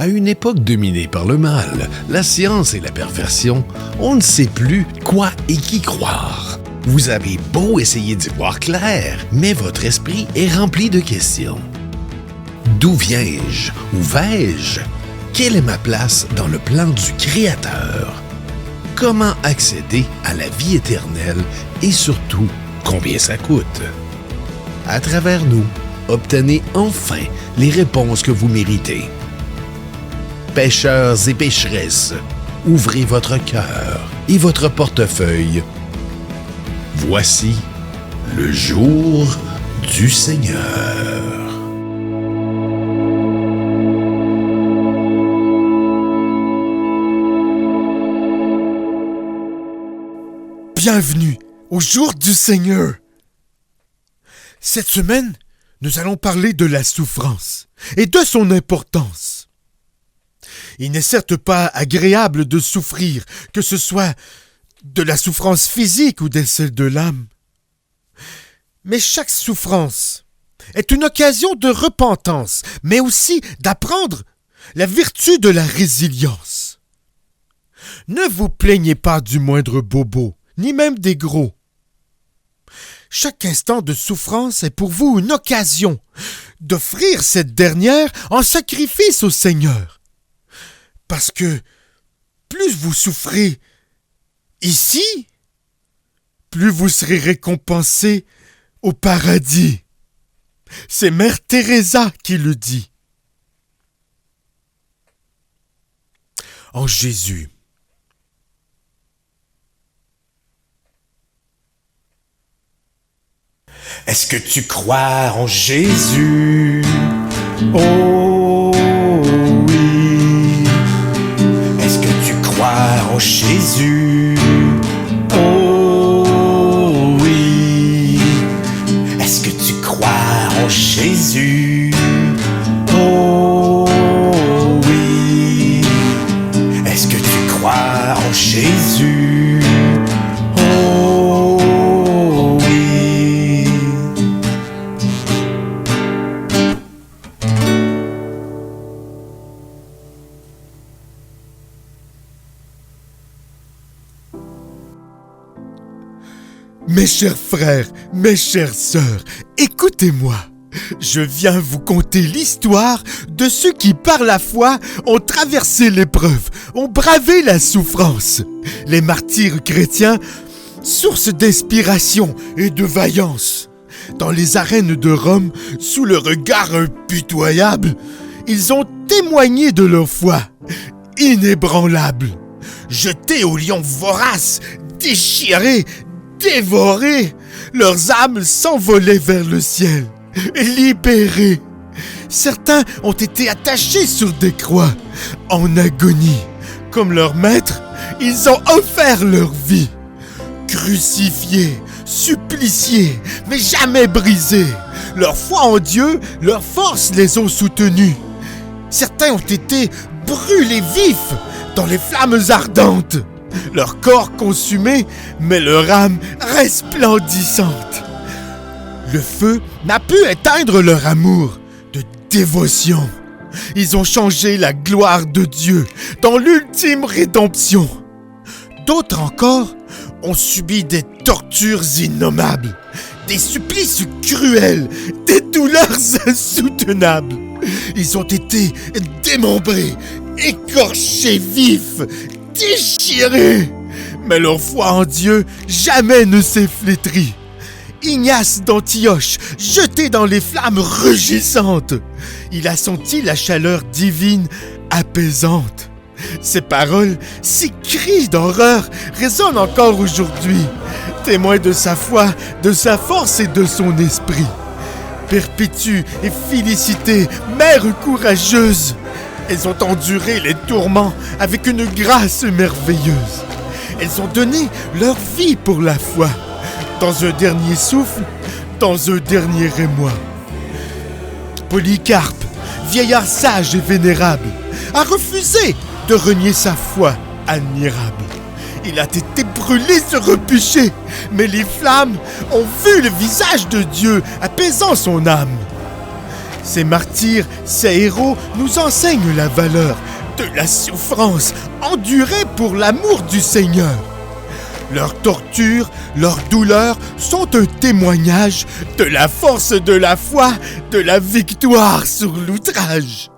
À une époque dominée par le mal, la science et la perversion, on ne sait plus quoi et qui croire. Vous avez beau essayer d'y voir clair, mais votre esprit est rempli de questions. D'où viens-je? Où vais-je? Quelle est ma place dans le plan du Créateur? Comment accéder à la vie éternelle et surtout, combien ça coûte? À travers nous, obtenez enfin les réponses que vous méritez. Pécheurs et pécheresses, ouvrez votre cœur et votre portefeuille. Voici le jour du Seigneur. Bienvenue au jour du Seigneur. Cette semaine, nous allons parler de la souffrance et de son importance. Il n'est certes pas agréable de souffrir, que ce soit de la souffrance physique ou de celle de l'âme. Mais chaque souffrance est une occasion de repentance, mais aussi d'apprendre la vertu de la résilience. Ne vous plaignez pas du moindre bobo, ni même des gros. Chaque instant de souffrance est pour vous une occasion d'offrir cette dernière en sacrifice au Seigneur. Parce que plus vous souffrez ici, plus vous serez récompensé au paradis. C'est Mère Teresa qui le dit. En Jésus. Est-ce que tu crois en Jésus? Oh oui. Est-ce que tu crois en Jésus? Oh oui. Est-ce que tu crois en Jésus? Oh oui. Est-ce que tu crois en Jésus? Oh oui. Mes chers frères, mes chères sœurs, écoutez-moi. Je viens vous conter l'histoire de ceux qui, par la foi, ont traversé l'épreuve, ont bravé la souffrance. Les martyrs chrétiens, source d'inspiration et de vaillance. Dans les arènes de Rome, sous le regard impitoyable, ils ont témoigné de leur foi, inébranlable. Jetés aux lions voraces, déchirés, dévorés, leurs âmes s'envolaient vers le ciel, libérés. Certains ont été attachés sur des croix, en agonie. Comme leur maître, ils ont offert leur vie. Crucifiés, suppliciés, mais jamais brisés. Leur foi en Dieu, leur force les ont soutenus. Certains ont été brûlés vifs dans les flammes ardentes. Leur corps consumé, mais leur âme resplendissante. Le feu n'a pu éteindre leur amour de dévotion. Ils ont changé la gloire de Dieu dans l'ultime rédemption. D'autres encore ont subi des tortures innommables, des supplices cruels, des douleurs insoutenables. Ils ont été démembrés, écorchés vifs, déchirés. Mais leur foi en Dieu jamais ne s'est flétrie. Ignace d'Antioche, jeté dans les flammes rugissantes, il a senti la chaleur divine apaisante. Ses paroles, ses cris d'horreur résonnent encore aujourd'hui, témoins de sa foi, de sa force et de son esprit. Perpétue et Félicité, mère courageuse, elles ont enduré les tourments avec une grâce merveilleuse. Elles ont donné leur vie pour la foi, dans un dernier souffle, dans un dernier émoi. Polycarpe, vieillard sage et vénérable, a refusé de renier sa foi admirable. Il a été brûlé sur un bûcher, mais les flammes ont vu le visage de Dieu apaisant son âme. Ces martyrs, ces héros nous enseignent la valeur de la souffrance endurée pour l'amour du Seigneur. Leurs tortures, leurs douleurs sont un témoignage de la force de la foi, de la victoire sur l'outrage.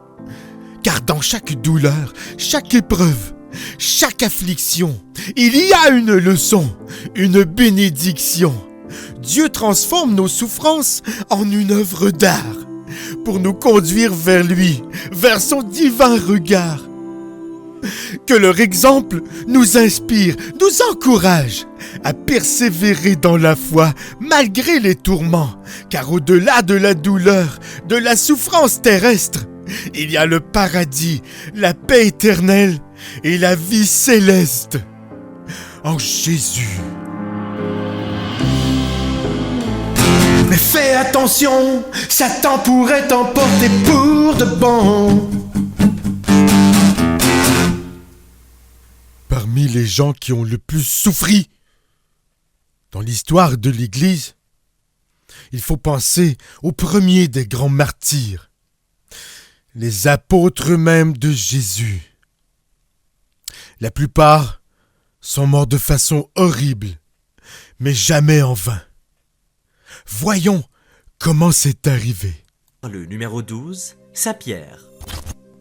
Car dans chaque douleur, chaque épreuve, chaque affliction, il y a une leçon, une bénédiction. Dieu transforme nos souffrances en une œuvre d'art pour nous conduire vers lui, vers son divin regard. Que leur exemple nous inspire, nous encourage à persévérer dans la foi malgré les tourments, car au-delà de la douleur, de la souffrance terrestre, il y a le paradis, la paix éternelle et la vie céleste en Jésus. Mais fais attention, Satan pourrait t'emporter pour de bon. Parmi les gens qui ont le plus souffri dans l'histoire de l'Église, il faut penser aux premiers des grands martyrs, les apôtres eux-mêmes de Jésus. La plupart sont morts de façon horrible, mais jamais en vain. Voyons comment c'est arrivé. Le numéro 12, Saint Pierre.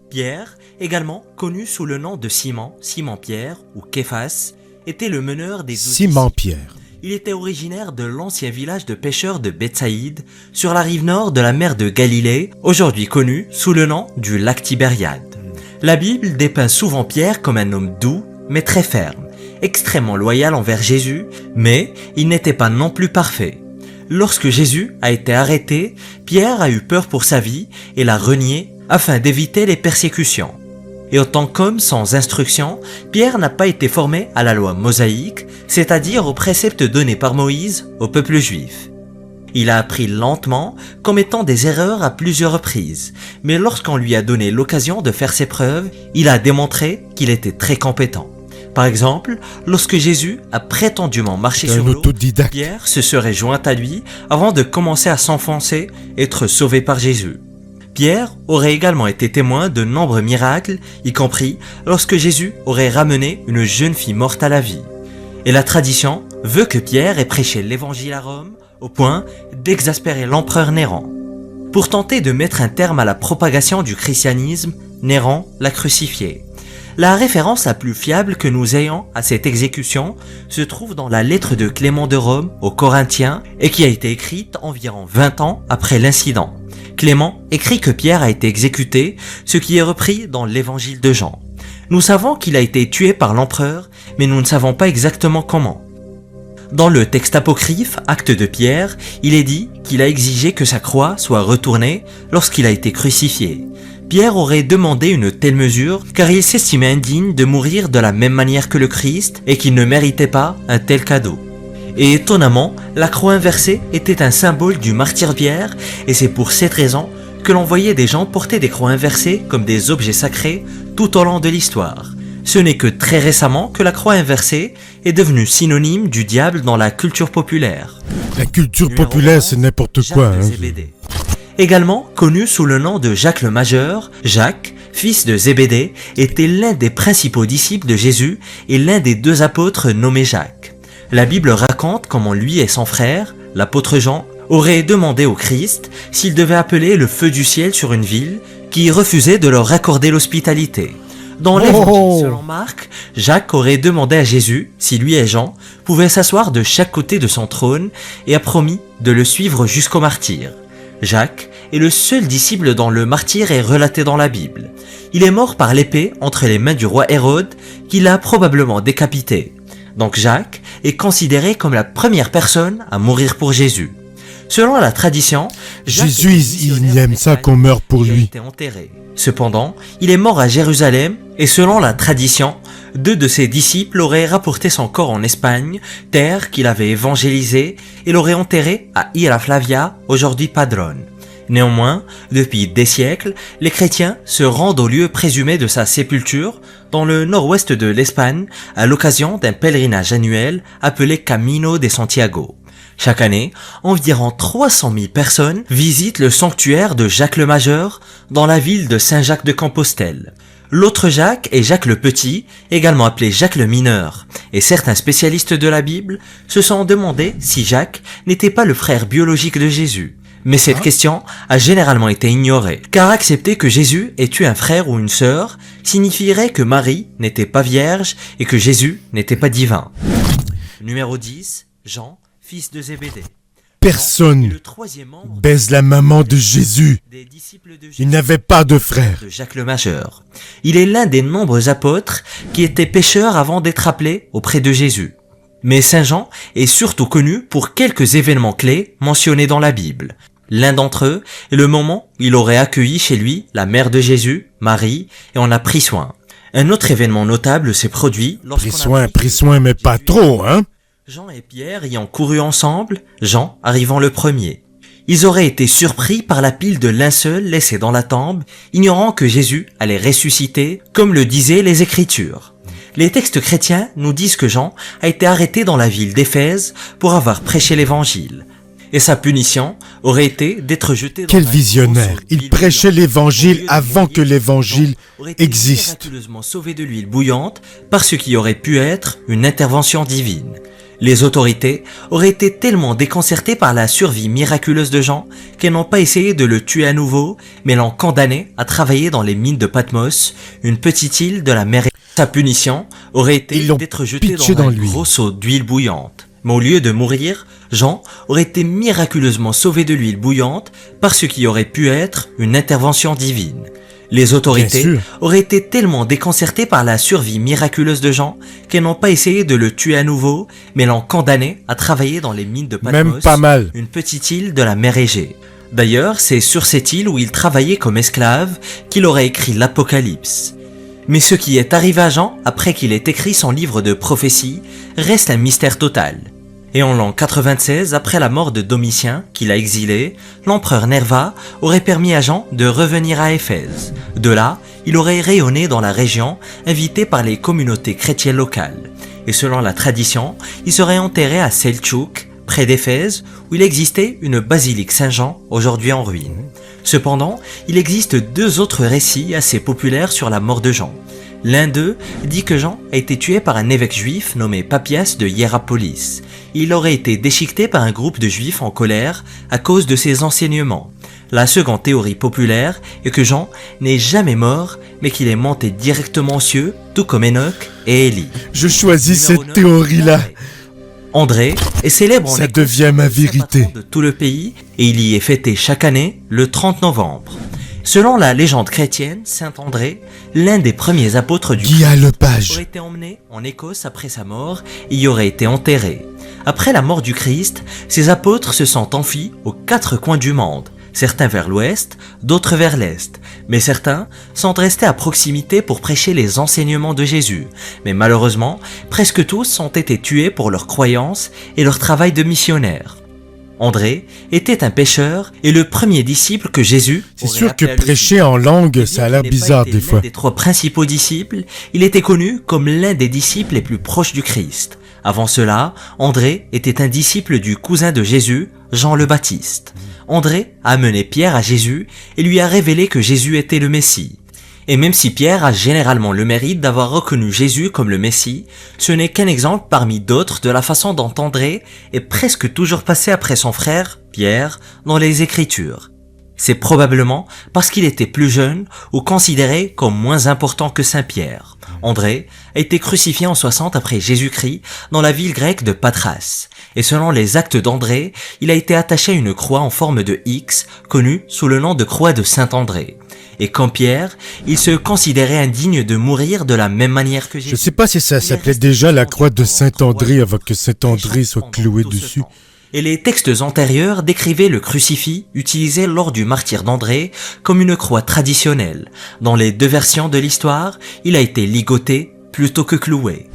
Pierre, également connu sous le nom de Simon, Simon-Pierre ou Képhas, était le meneur des 12 Simon-Pierre. Il était originaire de l'ancien village de pêcheurs de Bethsaïde, sur la rive nord de la mer de Galilée, aujourd'hui connu sous le nom du lac Tibériade. La Bible dépeint souvent Pierre comme un homme doux, mais très ferme, extrêmement loyal envers Jésus, mais il n'était pas non plus parfait. Lorsque Jésus a été arrêté, Pierre a eu peur pour sa vie et l'a renié afin d'éviter les persécutions. Et en tant qu'homme sans instruction, Pierre n'a pas été formé à la loi mosaïque, c'est-à-dire aux préceptes donnés par Moïse au peuple juif. Il a appris lentement, commettant des erreurs à plusieurs reprises, mais lorsqu'on lui a donné l'occasion de faire ses preuves, il a démontré qu'il était très compétent. Par exemple, lorsque Jésus a prétendument marché sur l'eau, Pierre se serait joint à lui avant de commencer à s'enfoncer et être sauvé par Jésus. Pierre aurait également été témoin de nombreux miracles, y compris lorsque Jésus aurait ramené une jeune fille morte à la vie. Et la tradition veut que Pierre ait prêché l'évangile à Rome au point d'exaspérer l'empereur Néron. Pour tenter de mettre un terme à la propagation du christianisme, Néron l'a crucifié. La référence la plus fiable que nous ayons à cette exécution se trouve dans la lettre de Clément de Rome aux Corinthiens et qui a été écrite environ 20 ans après l'incident. Clément écrit que Pierre a été exécuté, ce qui est repris dans l'évangile de Jean. Nous savons qu'il a été tué par l'empereur, mais nous ne savons pas exactement comment. Dans le texte apocryphe, Actes de Pierre, il est dit qu'il a exigé que sa croix soit retournée lorsqu'il a été crucifié. Pierre aurait demandé une telle mesure car il s'estimait indigne de mourir de la même manière que le Christ et qu'il ne méritait pas un tel cadeau. Et étonnamment, la croix inversée était un symbole du martyr Pierre et c'est pour cette raison que l'on voyait des gens porter des croix inversées comme des objets sacrés tout au long de l'histoire. Ce n'est que très récemment que la croix inversée est devenue synonyme du diable dans la culture populaire. La culture populaire, c'est n'importe quoi. Également connu sous le nom de Jacques le Majeur, Jacques, fils de Zébédée, était l'un des principaux disciples de Jésus et l'un des 2 apôtres nommés Jacques. La Bible raconte comment lui et son frère, l'apôtre Jean, auraient demandé au Christ s'il devait appeler le feu du ciel sur une ville qui refusait de leur accorder l'hospitalité. Dans l'évangile selon Marc, Jacques aurait demandé à Jésus si lui et Jean pouvaient s'asseoir de chaque côté de son trône et a promis de le suivre jusqu'au martyre. Jacques est le seul disciple dont le martyre est relaté dans la Bible. Il est mort par l'épée entre les mains du roi Hérode, qui l'a probablement décapité. Donc Jacques est considéré comme la première personne à mourir pour Jésus. Selon la tradition, Jésus, il aime ça qu'on meure pour lui. Cependant, il est mort à Jérusalem et selon la tradition, 2 de ses disciples auraient rapporté son corps en Espagne, terre qu'il avait évangélisée, et l'auraient enterré à Ira Flavia, aujourd'hui Padrone. Néanmoins, depuis des siècles, les chrétiens se rendent au lieu présumé de sa sépulture, dans le nord-ouest de l'Espagne, à l'occasion d'un pèlerinage annuel appelé Camino de Santiago. Chaque année, environ 300 000 personnes visitent le sanctuaire de Jacques le Majeur dans la ville de Saint-Jacques-de-Compostelle. L'autre Jacques est Jacques le Petit, également appelé Jacques le Mineur, et certains spécialistes de la Bible se sont demandé si Jacques n'était pas le frère biologique de Jésus. Mais cette question a généralement été ignorée, car accepter que Jésus ait eu un frère ou une sœur signifierait que Marie n'était pas vierge et que Jésus n'était pas divin. Numéro 10, Jean, fils de Zébédée. Personne baise la maman de Jésus. Il n'avait pas de frère. De Jacques le Majeur. Il est l'un des nombreux apôtres qui étaient pécheurs avant d'être appelés auprès de Jésus. Mais Saint Jean est surtout connu pour quelques événements clés mentionnés dans la Bible. L'un d'entre eux est le moment où il aurait accueilli chez lui la mère de Jésus, Marie, et en a pris soin. Un autre événement notable s'est produit lorsqu'on Pris soin, mais pas trop, hein? Jean et Pierre ayant couru ensemble, Jean arrivant le premier. Ils auraient été surpris par la pile de linceul laissée dans la tombe, ignorant que Jésus allait ressusciter, comme le disaient les Écritures. Les textes chrétiens nous disent que Jean a été arrêté dans la ville d'Éphèse pour avoir prêché l'évangile. Et sa punition aurait été d'être jeté dans Quel visionnaire! Il prêchait l'évangile avant que l'évangile existe. Miraculeusement sauvé de l'huile bouillante par ce qui aurait pu être une intervention divine. Les autorités auraient été tellement déconcertées par la survie miraculeuse de Jean qu'elles n'ont pas essayé de le tuer à nouveau, mais l'ont condamné à travailler dans les mines de Patmos, une petite île de la mer. Sa punition aurait été d'être jeté dans un gros seau d'huile bouillante. Mais au lieu de mourir, Jean aurait été miraculeusement sauvé de l'huile bouillante par ce qui aurait pu être une intervention divine. Les autorités auraient été tellement déconcertées par la survie miraculeuse de Jean qu'elles n'ont pas essayé de le tuer à nouveau, mais l'ont condamné à travailler dans les mines de Patmos, même pas mal, une petite île de la mer Égée. D'ailleurs, c'est sur cette île où il travaillait comme esclave qu'il aurait écrit l'Apocalypse. Mais ce qui est arrivé à Jean après qu'il ait écrit son livre de prophétie reste un mystère total. Et en l'an 96, après la mort de Domitien, qu'il a exilé, l'empereur Nerva aurait permis à Jean de revenir à Éphèse. De là, il aurait rayonné dans la région, invité par les communautés chrétiennes locales. Et selon la tradition, il serait enterré à Seltchouk, près d'Éphèse, où il existait une basilique Saint-Jean, aujourd'hui en ruine. Cependant, il existe deux autres récits assez populaires sur la mort de Jean. L'un d'eux dit que Jean a été tué par un évêque juif nommé Papias de Hiérapolis. Il aurait été déchiqueté par un groupe de juifs en colère à cause de ses enseignements. La seconde théorie populaire est que Jean n'est jamais mort, mais qu'il est monté directement aux cieux, tout comme Enoch et Élie. Je choisis cette théorie-là. André est célèbre en ça devient ma vérité de tout le pays et il y est fêté chaque année le 30 novembre. Selon la légende chrétienne, Saint André, l'un des premiers apôtres du Christ, aurait été emmené en Écosse après sa mort et y aurait été enterré. Après la mort du Christ, ces apôtres se sont enfuis aux quatre coins du monde, certains vers l'ouest, d'autres vers l'est, mais certains sont restés à proximité pour prêcher les enseignements de Jésus. Mais malheureusement, presque tous ont été tués pour leur croyance et leur travail de missionnaire. André était un pêcheur et le premier disciple que Jésus C'est sûr que prêcher en langue, ça a l'air bizarre des fois. L'un des trois principaux disciples, il était connu comme l'un des disciples les plus proches du Christ. Avant cela, André était un disciple du cousin de Jésus, Jean le Baptiste. André a amené Pierre à Jésus et lui a révélé que Jésus était le Messie. Et même si Pierre a généralement le mérite d'avoir reconnu Jésus comme le Messie, ce n'est qu'un exemple parmi d'autres de la façon dont André est presque toujours passé après son frère, Pierre, dans les Écritures. C'est probablement parce qu'il était plus jeune ou considéré comme moins important que Saint Pierre. André a été crucifié en 60 après Jésus-Christ dans la ville grecque de Patras. Et selon les actes d'André, il a été attaché à une croix en forme de X, connue sous le nom de croix de Saint André. Et comme Pierre, il se considérait indigne de mourir de la même manière que Jésus. Je sais pas si ça s'appelait déjà la croix de Saint-André avant que Saint-André soit cloué dessus. Et les textes antérieurs décrivaient le crucifix utilisé lors du martyre d'André comme une croix traditionnelle. Dans les deux versions de l'histoire, il a été ligoté plutôt que cloué.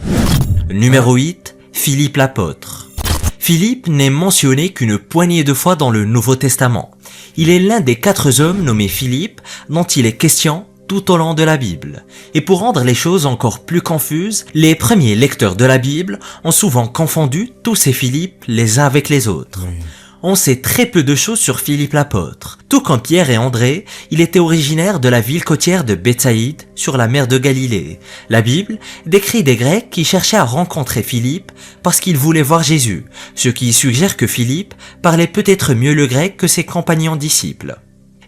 Numéro 8, Philippe l'apôtre. Philippe n'est mentionné qu'une poignée de fois dans le Nouveau Testament. Il est l'un des 4 hommes nommés Philippe dont il est question tout au long de la Bible. Et pour rendre les choses encore plus confuses, les premiers lecteurs de la Bible ont souvent confondu tous ces Philippe les uns avec les autres. Oui. On sait très peu de choses sur Philippe l'apôtre. Tout comme Pierre et André, il était originaire de la ville côtière de Bétsaïde, sur la mer de Galilée. La Bible décrit des Grecs qui cherchaient à rencontrer Philippe parce qu'ils voulaient voir Jésus, ce qui suggère que Philippe parlait peut-être mieux le grec que ses compagnons disciples.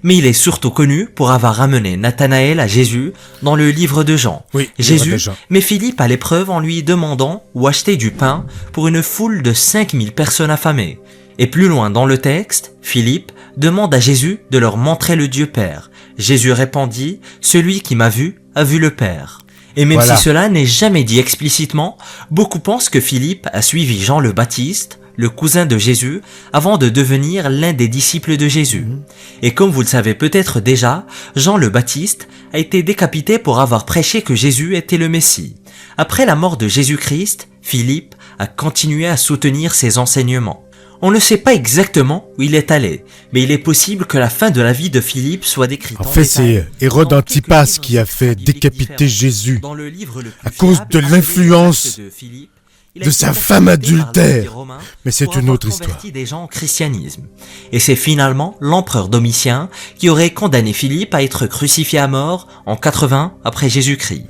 Mais il est surtout connu pour avoir ramené Nathanaël à Jésus dans le livre de Jean. Oui, Jésus met Philippe à l'épreuve en lui demandant où acheter du pain pour une foule de 5000 personnes affamées. Et plus loin dans le texte, Philippe demande à Jésus de leur montrer le Dieu Père. Jésus répondit, « Celui qui m'a vu a vu le Père ». Et même si cela n'est jamais dit explicitement, beaucoup pensent que Philippe a suivi Jean le Baptiste, le cousin de Jésus, avant de devenir l'un des disciples de Jésus. Et comme vous le savez peut-être déjà, Jean le Baptiste a été décapité pour avoir prêché que Jésus était le Messie. Après la mort de Jésus-Christ, Philippe a continué à soutenir ses enseignements. On ne sait pas exactement où il est allé, mais il est possible que la fin de la vie de Philippe soit décrite en fait, c'est Hérode Antipas qui a fait décapiter Jésus à cause de l'influence de sa femme adultère. Mais c'est une autre histoire. Des gens au christianisme. Et c'est finalement l'empereur Domitien qui aurait condamné Philippe à être crucifié à mort en 80 après Jésus-Christ.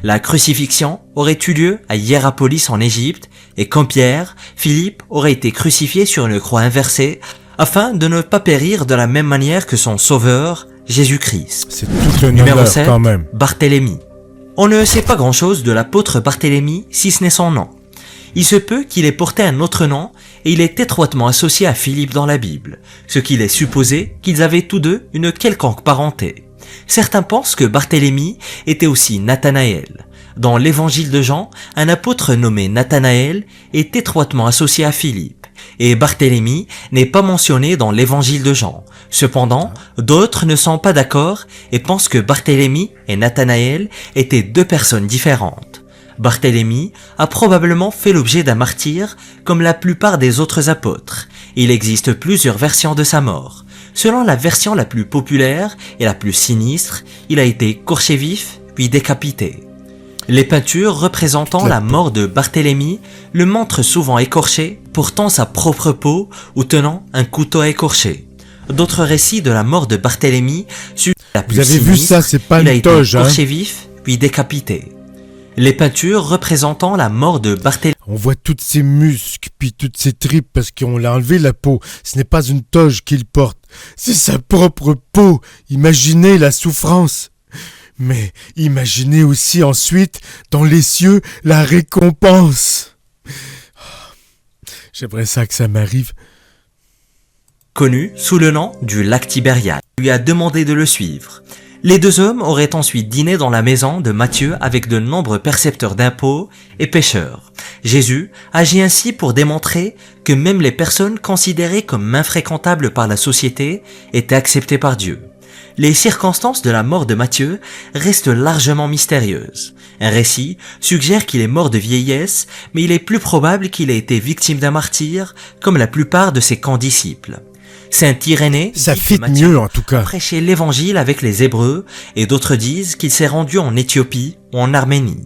La crucifixion aurait eu lieu à Hiérapolis en Égypte, et comme Pierre, Philippe aurait été crucifié sur une croix inversée afin de ne pas périr de la même manière que son sauveur, Jésus-Christ. C'est tout un Numéro honneur 7, quand même. Barthélemy. On ne sait pas grand-chose de l'apôtre Barthélemy si ce n'est son nom. Il se peut qu'il ait porté un autre nom et il est étroitement associé à Philippe dans la Bible, ce qui laisse supposer qu'ils avaient tous deux une quelconque parenté. Certains pensent que Barthélemy était aussi Nathanaël. Dans l'évangile de Jean, un apôtre nommé Nathanaël est étroitement associé à Philippe, et Barthélemy n'est pas mentionné dans l'évangile de Jean. Cependant, d'autres ne sont pas d'accord et pensent que Barthélemy et Nathanaël étaient deux personnes différentes. Barthélemy a probablement fait l'objet d'un martyre comme la plupart des autres apôtres. Il existe plusieurs versions de sa mort. Selon la version la plus populaire et la plus sinistre, il a été écorché vif puis décapité. Les peintures représentant la mort de Barthélemy le montrent souvent écorché, portant sa propre peau ou tenant un couteau à écorcher. D'autres récits de la mort de Barthélemy suivent la plus sinistre. Vous avez vu ça, c'est pas une toge, il a été écorché vif puis décapité. Les peintures représentant la mort de Barthélemy. On voit toutes ses muscles, puis toutes ses tripes, parce qu'on l'a enlevé la peau. Ce n'est pas une toge qu'il porte, c'est sa propre peau. Imaginez la souffrance. Mais imaginez aussi ensuite, dans les cieux, la récompense. J'aimerais ça que ça m'arrive. Connu sous le nom du lac Tibériade, lui a demandé de le suivre. Les deux hommes auraient ensuite dîné dans la maison de Matthieu avec de nombreux percepteurs d'impôts et pêcheurs. Jésus agit ainsi pour démontrer que même les personnes considérées comme infréquentables par la société étaient acceptées par Dieu. Les circonstances de la mort de Matthieu restent largement mystérieuses. Un récit suggère qu'il est mort de vieillesse, mais il est plus probable qu'il ait été victime d'un martyre, comme la plupart de ses condisciples. Saint Irénée ça dit fit que Matthieu mieux en tout cas. a prêché l'évangile avec les Hébreux, et d'autres disent qu'il s'est rendu en Éthiopie ou en Arménie.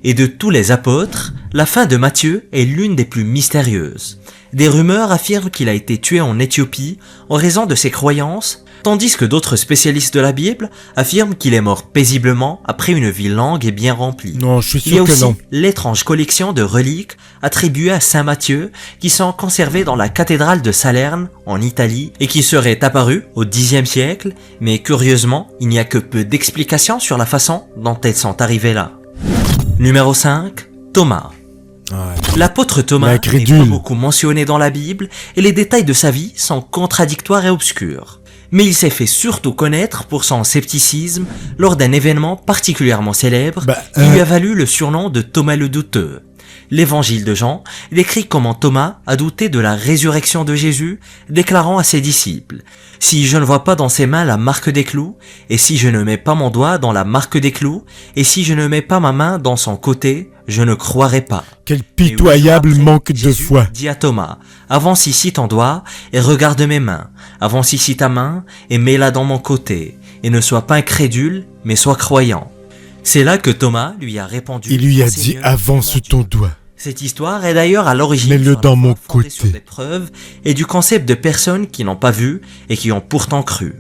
Et de tous les apôtres, la fin de Matthieu est l'une des plus mystérieuses. Des rumeurs affirment qu'il a été tué en Éthiopie en raison de ses croyances, tandis que d'autres spécialistes de la Bible affirment qu'il est mort paisiblement après une vie longue et bien remplie. Non, je suis Il y a sûr que aussi non. l'étrange collection de reliques attribuées à Saint Matthieu qui sont conservées dans la cathédrale de Salerne en Italie et qui seraient apparues au Xe siècle, mais curieusement, il n'y a que peu d'explications sur la façon dont elles sont arrivées là. Numéro 5, Thomas. L'apôtre Thomas n'est pas beaucoup mentionné dans la Bible et les détails de sa vie sont contradictoires et obscurs. Mais il s'est fait surtout connaître pour son scepticisme lors d'un événement particulièrement célèbre qui lui a valu le surnom de Thomas le douteux. L'évangile de Jean décrit comment Thomas a douté de la résurrection de Jésus, déclarant à ses disciples « Si je ne vois pas dans ses mains la marque des clous, et si je ne mets pas mon doigt dans la marque des clous, et si je ne mets pas ma main dans son côté, je ne croirai pas. » Quel pitoyable manque de Jésus foi. dit à Thomas « Avance ici ton doigt et regarde mes mains. Avance ici ta main et mets-la dans mon côté. et ne sois pas incrédule, mais sois croyant. C'est là que Thomas lui a répondu. Il lui a dit Seigneur, avance ton doigt. Cette histoire est d'ailleurs à l'origine Mets-le dans mon côté. sur des preuves et du concept de personnes qui n'ont pas vu et qui ont pourtant cru.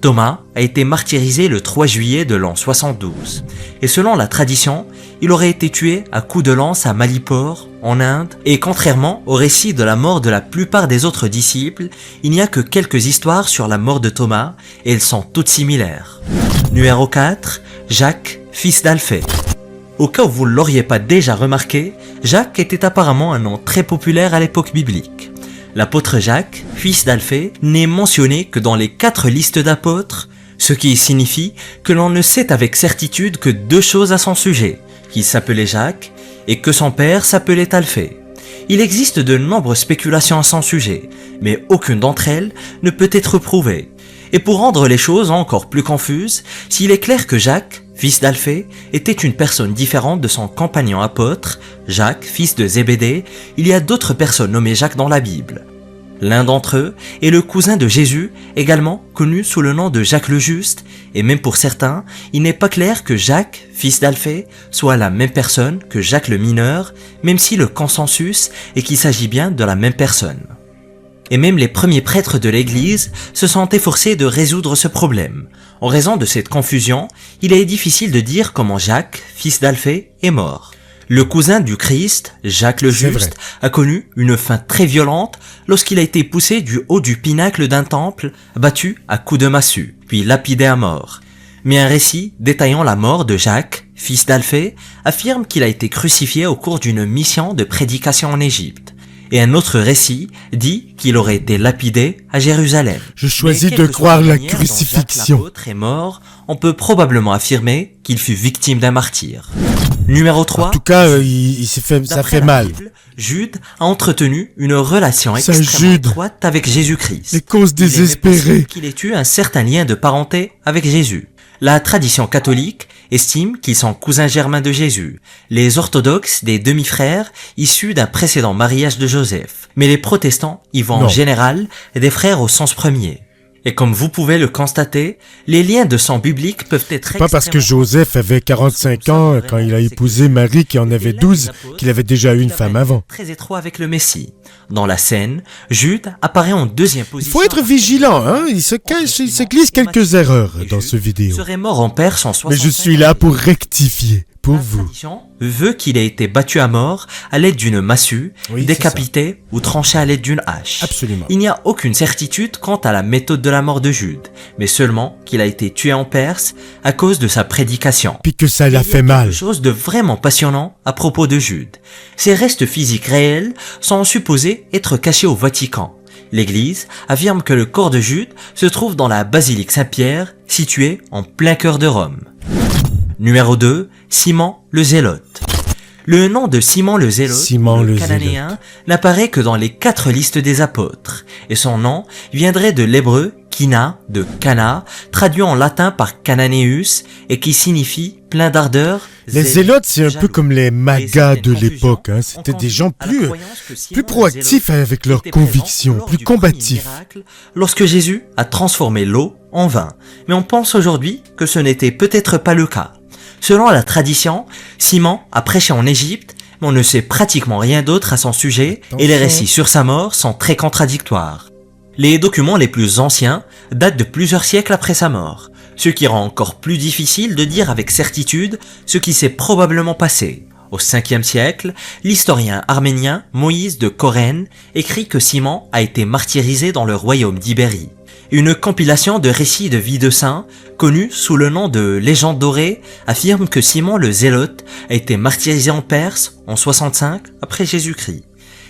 Thomas a été martyrisé le 3 juillet de l'an 72. Et selon la tradition, il aurait été tué à coups de lance à Malipore, en Inde. Et contrairement au récit de la mort de la plupart des autres disciples, il n'y a que quelques histoires sur la mort de Thomas et elles sont toutes similaires. Numéro 4, Jacques, fils d'Alphée. Au cas où vous ne l'auriez pas déjà remarqué, Jacques était apparemment un nom très populaire à l'époque biblique. L'apôtre Jacques, fils d'Alphée, n'est mentionné que dans les 4 listes d'apôtres, ce qui signifie que l'on ne sait avec certitude que 2 choses à son sujet, qu'il s'appelait Jacques et que son père s'appelait Alphée. Il existe de nombreuses spéculations à son sujet, mais aucune d'entre elles ne peut être prouvée. Et pour rendre les choses encore plus confuses, s'il est clair que Jacques, fils d'Alphée, était une personne différente de son compagnon apôtre, Jacques, fils de Zébédée, il y a d'autres personnes nommées Jacques dans la Bible. L'un d'entre eux est le cousin de Jésus, également connu sous le nom de Jacques le Juste, et même pour certains, il n'est pas clair que Jacques, fils d'Alphée, soit la même personne que Jacques le Mineur, même si le consensus est qu'il s'agit bien de la même personne. Et même les premiers prêtres de l'Église se sont efforcés de résoudre ce problème. En raison de cette confusion, il est difficile de dire comment Jacques, fils d'Alphée, est mort. Le cousin du Christ, Jacques le Juste, a connu une fin très violente lorsqu'il a été poussé du haut du pinacle d'un temple, battu à coups de massue, puis lapidé à mort. Mais un récit détaillant la mort de Jacques, fils d'Alphée, affirme qu'il a été crucifié au cours d'une mission de prédication en Égypte. Et un autre récit dit qu'il aurait été lapidé à Jérusalem. Je choisis de croire la crucifixion. L'apôtre est mort, on peut probablement affirmer qu'il fut victime d'un martyr. Numéro 3. En tout cas, il s'est fait, ça fait mal. Bible, Jude a entretenu une relation Saint extrêmement Jude. étroite avec Jésus-Christ. Les causes Il est même désespérées. possible qu'il ait eu un certain lien de parenté avec Jésus. La tradition catholique estime qu'ils sont cousins germains de Jésus, les orthodoxes des demi-frères issus d'un précédent mariage de Joseph, mais les protestants y voient en général des frères au sens premier. Et comme vous pouvez le constater, les liens de sang biblique peuvent être Pas parce que Joseph avait 45 ans quand il a épousé Marie qui en avait 12 qu'il avait déjà eu une femme avant. Très étroit avec le Messie. Dans la scène, Jude apparaît en deuxième Il position. faut être vigilant, hein. Il se glisse quelques erreurs dans ce vidéo. Serait mort en Perse en Mais je 65. suis là pour rectifier, pour La vous. tradition veut qu'il ait été battu à mort à l'aide d'une massue, Oui, décapité ou tranché à l'aide d'une hache. Absolument. Il n'y a aucune certitude quant à la méthode de la mort de Jude, mais seulement qu'il a été tué en Perse à cause de sa prédication. Puis que ça l'a Il y a fait mal. quelque chose de vraiment passionnant à propos de Jude. Ses restes physiques réels sont supposés être cachés au Vatican. L'Église affirme que le corps de Jude se trouve dans la basilique Saint-Pierre, située en plein cœur de Rome. Numéro 2, Simon le Zélote. Le nom de Simon le Zélote, Simon le cananéen, n'apparaît que dans les 4 listes des apôtres, et son nom viendrait de l'hébreu Kina, de Cana, traduit en latin par Cananeus, et qui signifie plein d'ardeur. Les zélotes, c'est un peu comme les magas de l'époque. Hein. C'était des gens plus proactifs avec leurs convictions, plus combatifs. Lorsque Jésus a transformé l'eau en vin. Mais on pense aujourd'hui que ce n'était peut-être pas le cas. Selon la tradition, Simon a prêché en Égypte, mais on ne sait pratiquement rien d'autre à son sujet, et les récits sur sa mort sont très contradictoires. Les documents les plus anciens datent de plusieurs siècles après sa mort, ce qui rend encore plus difficile de dire avec certitude ce qui s'est probablement passé. Au 5e siècle, l'historien arménien Moïse de Corène écrit que Simon a été martyrisé dans le royaume d'Ibérie. Une compilation de récits de vie de saints, connue sous le nom de Légende dorée, affirme que Simon le Zélote a été martyrisé en Perse en 65 après Jésus-Christ.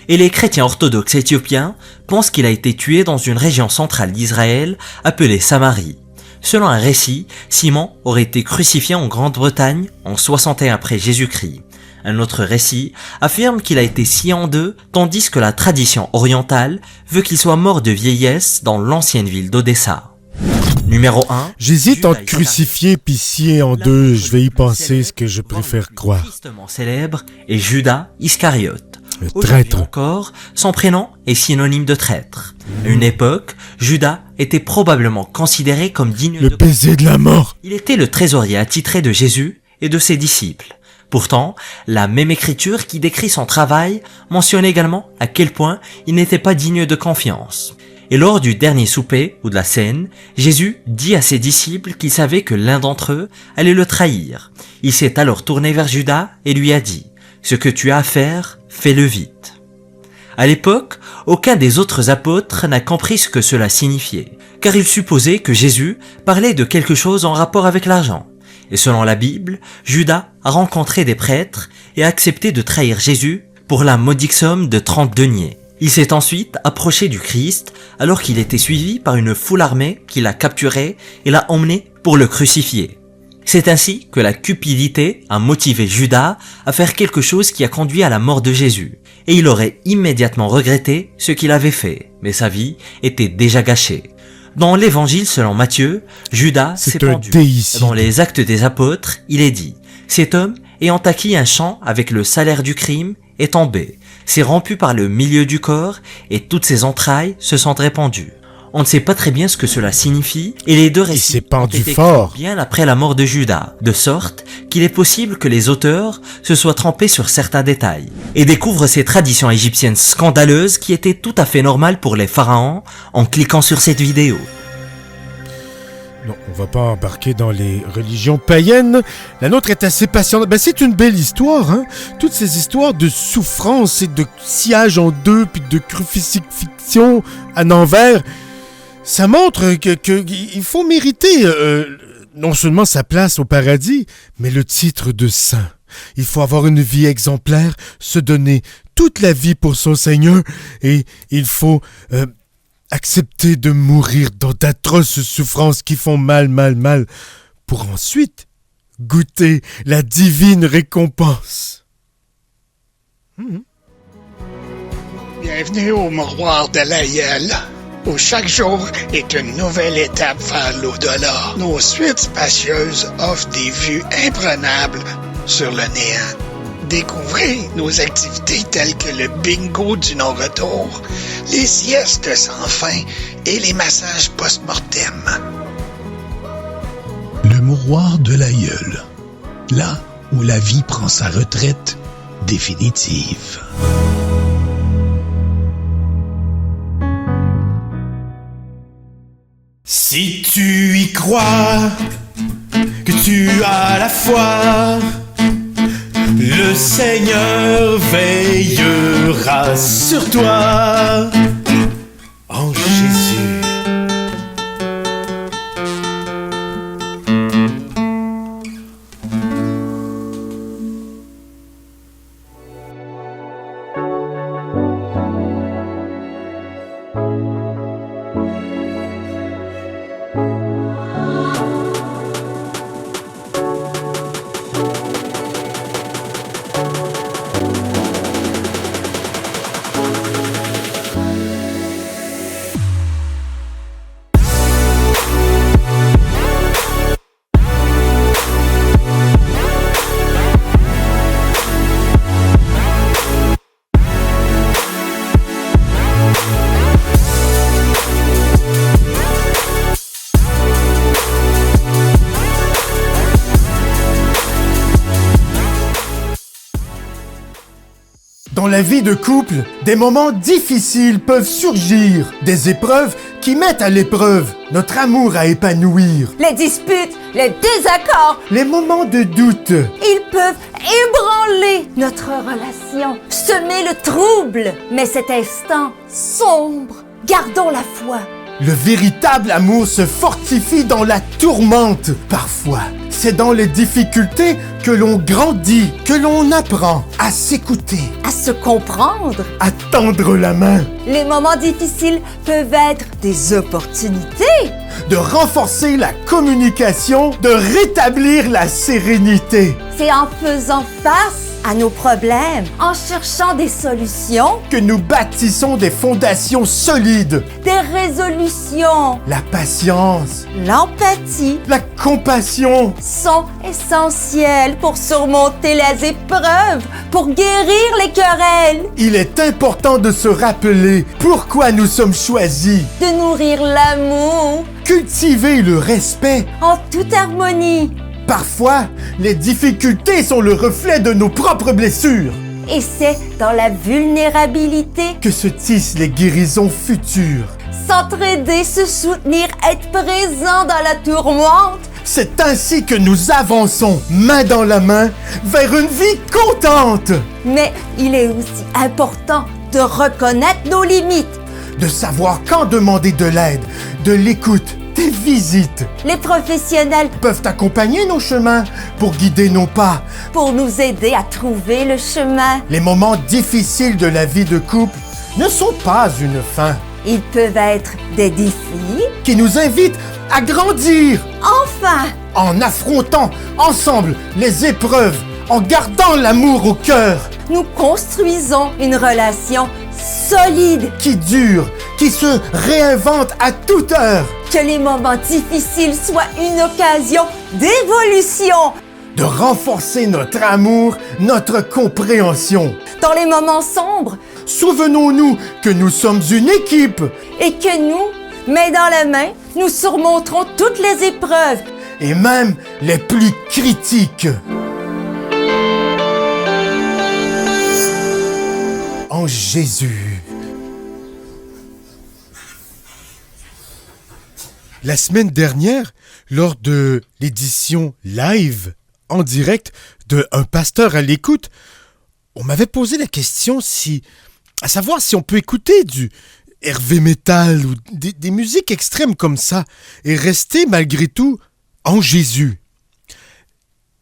Et les chrétiens orthodoxes éthiopiens pensent qu'il a été tué dans une région centrale d'Israël appelée Samarie. Selon un récit, Simon aurait été crucifié en Grande-Bretagne en 61 après Jésus-Christ. Un autre récit affirme qu'il a été scié en deux, tandis que la tradition orientale veut qu'il soit mort de vieillesse dans l'ancienne ville d'Odessa. Numéro 1. J'hésite entre crucifié puis scié en deux. Je vais y penser ce que je préfère croire. Tristement célèbre est Judas Iscariote. Le Aujourd'hui traître. encore, son prénom est synonyme de traître. À une époque, Judas était probablement considéré comme digne Le de... baiser de la mort. Il était le trésorier attitré de Jésus et de ses disciples. Pourtant, la même écriture qui décrit son travail mentionne également à quel point il n'était pas digne de confiance. Et lors du dernier souper ou de la scène, Jésus dit à ses disciples qu'il savait que l'un d'entre eux allait le trahir. Il s'est alors tourné vers Judas et lui a dit « Ce que tu as à faire, fais-le vite ». À l'époque, aucun des autres apôtres n'a compris ce que cela signifiait, car ils supposaient que Jésus parlait de quelque chose en rapport avec l'argent. Et selon la Bible, Judas a rencontré des prêtres et a accepté de trahir Jésus pour la modique somme de 30 deniers. Il s'est ensuite approché du Christ alors qu'il était suivi par une foule armée qui l'a capturé et l'a emmené pour le crucifier. C'est ainsi que la cupidité a motivé Judas à faire quelque chose qui a conduit à la mort de Jésus. Et il aurait immédiatement regretté ce qu'il avait fait, mais sa vie était déjà gâchée. Dans l'évangile selon Matthieu, Judas s'est pendu. déicide. Dans les actes des apôtres, il est dit « Cet homme, ayant acquis un champ avec le salaire du crime, est tombé, s'est rompu par le milieu du corps et toutes ses entrailles se sont répandues. » On ne sait pas très bien ce que cela signifie et les deux récits s'est pendu ont été fort. écrits bien après la mort de Judas, de sorte qu'il est possible que les auteurs se soient trompés sur certains détails et découvrent ces traditions égyptiennes scandaleuses qui étaient tout à fait normales pour les pharaons en cliquant sur cette vidéo. Non, on va pas embarquer dans les religions païennes. La nôtre est assez patiente. Ben, c'est une belle histoire, hein. Toutes ces histoires de souffrance et de sciage en deux, puis de crucifixion à l'envers, ça montre qu'il faut mériter non seulement sa place au paradis, mais le titre de saint. Il faut avoir une vie exemplaire, se donner toute la vie pour son Seigneur, et il faut accepter de mourir dans d'atroces souffrances qui font mal, pour ensuite goûter la divine récompense. Bienvenue au Mouroir de l'Aïeul, où chaque jour est une nouvelle étape vers l'au-delà. Nos suites spacieuses offrent des vues imprenables sur le néant. Découvrez nos activités telles que le bingo du non-retour, les siestes sans fin et les massages post-mortem. Le Mouroir de l'Aïeul, là où la vie prend sa retraite définitive. Si tu y crois, que tu as la foi, le Seigneur veillera sur toi. En Jésus. Dans la vie de couple, des moments difficiles peuvent surgir, des épreuves qui mettent à l'épreuve notre amour à épanouir. Les disputes, les désaccords, Les moments de doute, ils peuvent ébranler notre relation, semer le trouble. Mais cet instant sombre, gardons la foi. le véritable amour se fortifie dans la tourmente parfois. C'est dans les difficultés que l'on grandit, que l'on apprend à s'écouter, À se comprendre, à tendre la main, les moments difficiles peuvent être des opportunités. de renforcer la communication, de rétablir la sérénité. C'est en faisant face à nos problèmes en cherchant des solutions, que nous bâtissons des fondations solides. des résolutions, La patience, l'empathie la compassion, sont essentielles pour surmonter les épreuves, pour guérir les querelles, il est important de se rappeler pourquoi nous sommes choisis. de nourrir l'amour Cultiver le respect. en toute harmonie. Parfois, les difficultés sont le reflet de nos propres blessures. Et c'est dans la vulnérabilité, Que se tissent les guérisons futures. s'entraider, se soutenir, être présent dans la tourmente. C'est ainsi que nous avançons, main dans la main, vers une vie contente. Mais il est aussi important de reconnaître nos limites. De savoir quand demander de l'aide, de l'écoute, des visites. Les professionnels Peuvent accompagner nos chemins pour guider nos pas. pour nous aider à trouver le chemin. Les moments difficiles de la vie de couple ne sont pas une fin, Ils peuvent être des défis. qui nous invitent à grandir Enfin, en affrontant ensemble les épreuves, en gardant l'amour au cœur, nous construisons une relation solide. qui dure, qui se réinvente à toute heure, Que les moments difficiles soient une occasion d'évolution. de renforcer notre amour, notre compréhension. Dans les moments sombres, Souvenons-nous que nous sommes une équipe et que nous, main dans la main, nous surmonterons toutes les épreuves. et même les plus critiques. En Jésus. La semaine dernière, lors de l'édition live en direct de Un pasteur à l'écoute, on m'avait posé la question à savoir si on peut écouter du heavy metal ou des musiques extrêmes comme ça et rester malgré tout en Jésus.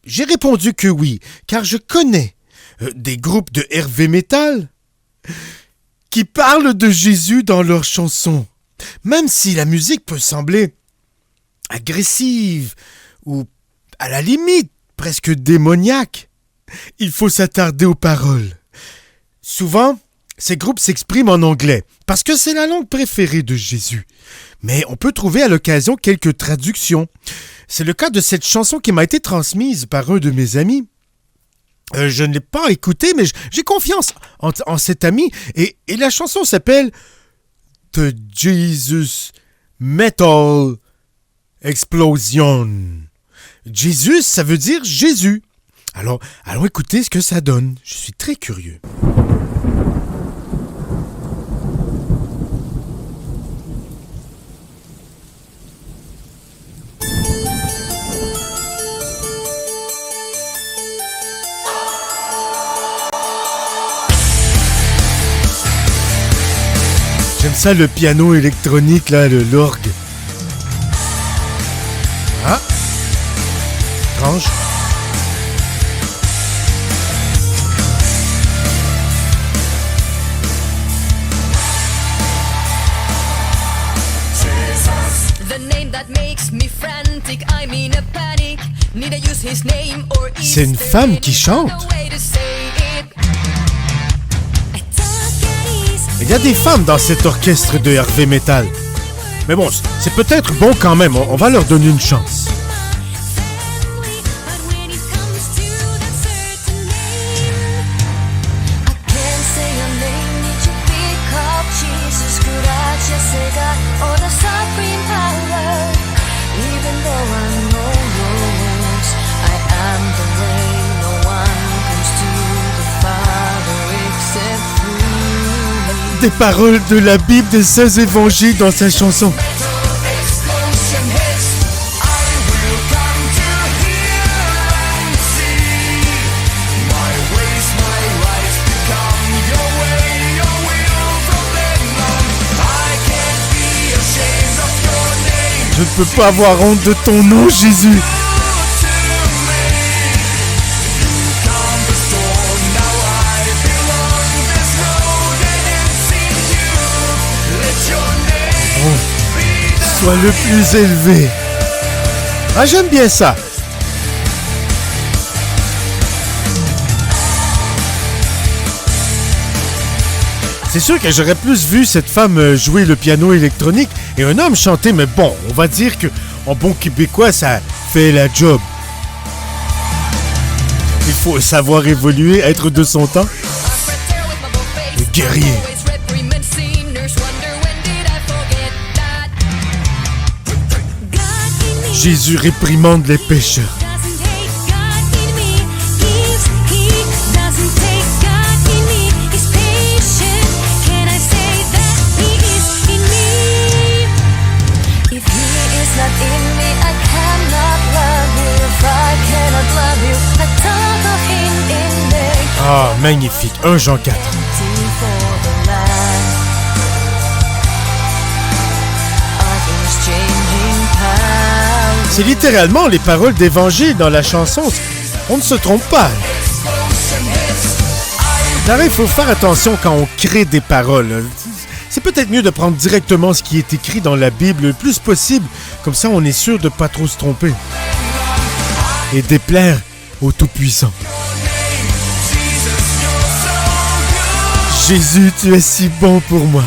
J'ai répondu que oui, car je connais des groupes de heavy metal qui parlent de Jésus dans leurs chansons, même si la musique peut sembler agressive ou à la limite presque démoniaque. Il faut s'attarder aux paroles. Souvent, ces groupes s'expriment en anglais, parce que c'est la langue préférée de Jésus. Mais on peut trouver à l'occasion quelques traductions. C'est le cas de cette chanson qui m'a été transmise par un de mes amis. Je ne l'ai pas écoutée, mais j'ai confiance en cet ami. Et la chanson s'appelle The Jesus Metal Explosion. Jesus, ça veut dire Jésus. Alors, allons écouter ce que ça donne. Je suis très curieux. J'aime ça, le piano électronique, là, l'orgue. Ah! Étrange. C'est une femme qui chante. Il y a des femmes dans cet orchestre de heavy metal. Mais bon, c'est peut-être bon quand même. On va leur donner une chance. Des paroles de la Bible des 16 évangiles dans sa chanson. Je ne peux pas avoir honte de ton nom, Jésus. Sois le plus élevé. Ah, j'aime bien ça. C'est sûr que j'aurais plus vu cette femme jouer le piano électronique et un homme chanter, mais bon, on va dire que en bon québécois, ça fait la job. Il faut savoir évoluer, être de son temps. Le guerrier. Jésus réprimande les pécheurs. Ah, magnifique. 1 Jean 4. C'est littéralement les paroles d'évangile dans la chanson. On ne se trompe pas. D'ailleurs, il faut faire attention quand on crée des paroles. C'est peut-être mieux de prendre directement ce qui est écrit dans la Bible le plus possible. Comme ça, on est sûr de ne pas trop se tromper. Et déplaire au Tout-Puissant. Jésus, tu es si bon pour moi.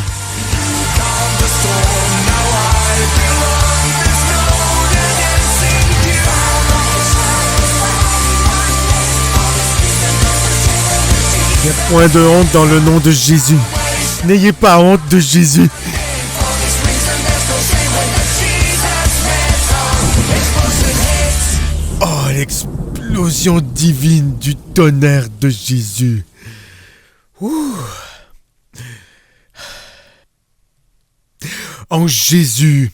Il n'y a point de honte dans le nom de Jésus. N'ayez pas honte de Jésus. Oh, l'explosion divine du tonnerre de Jésus. Ouh. En Jésus,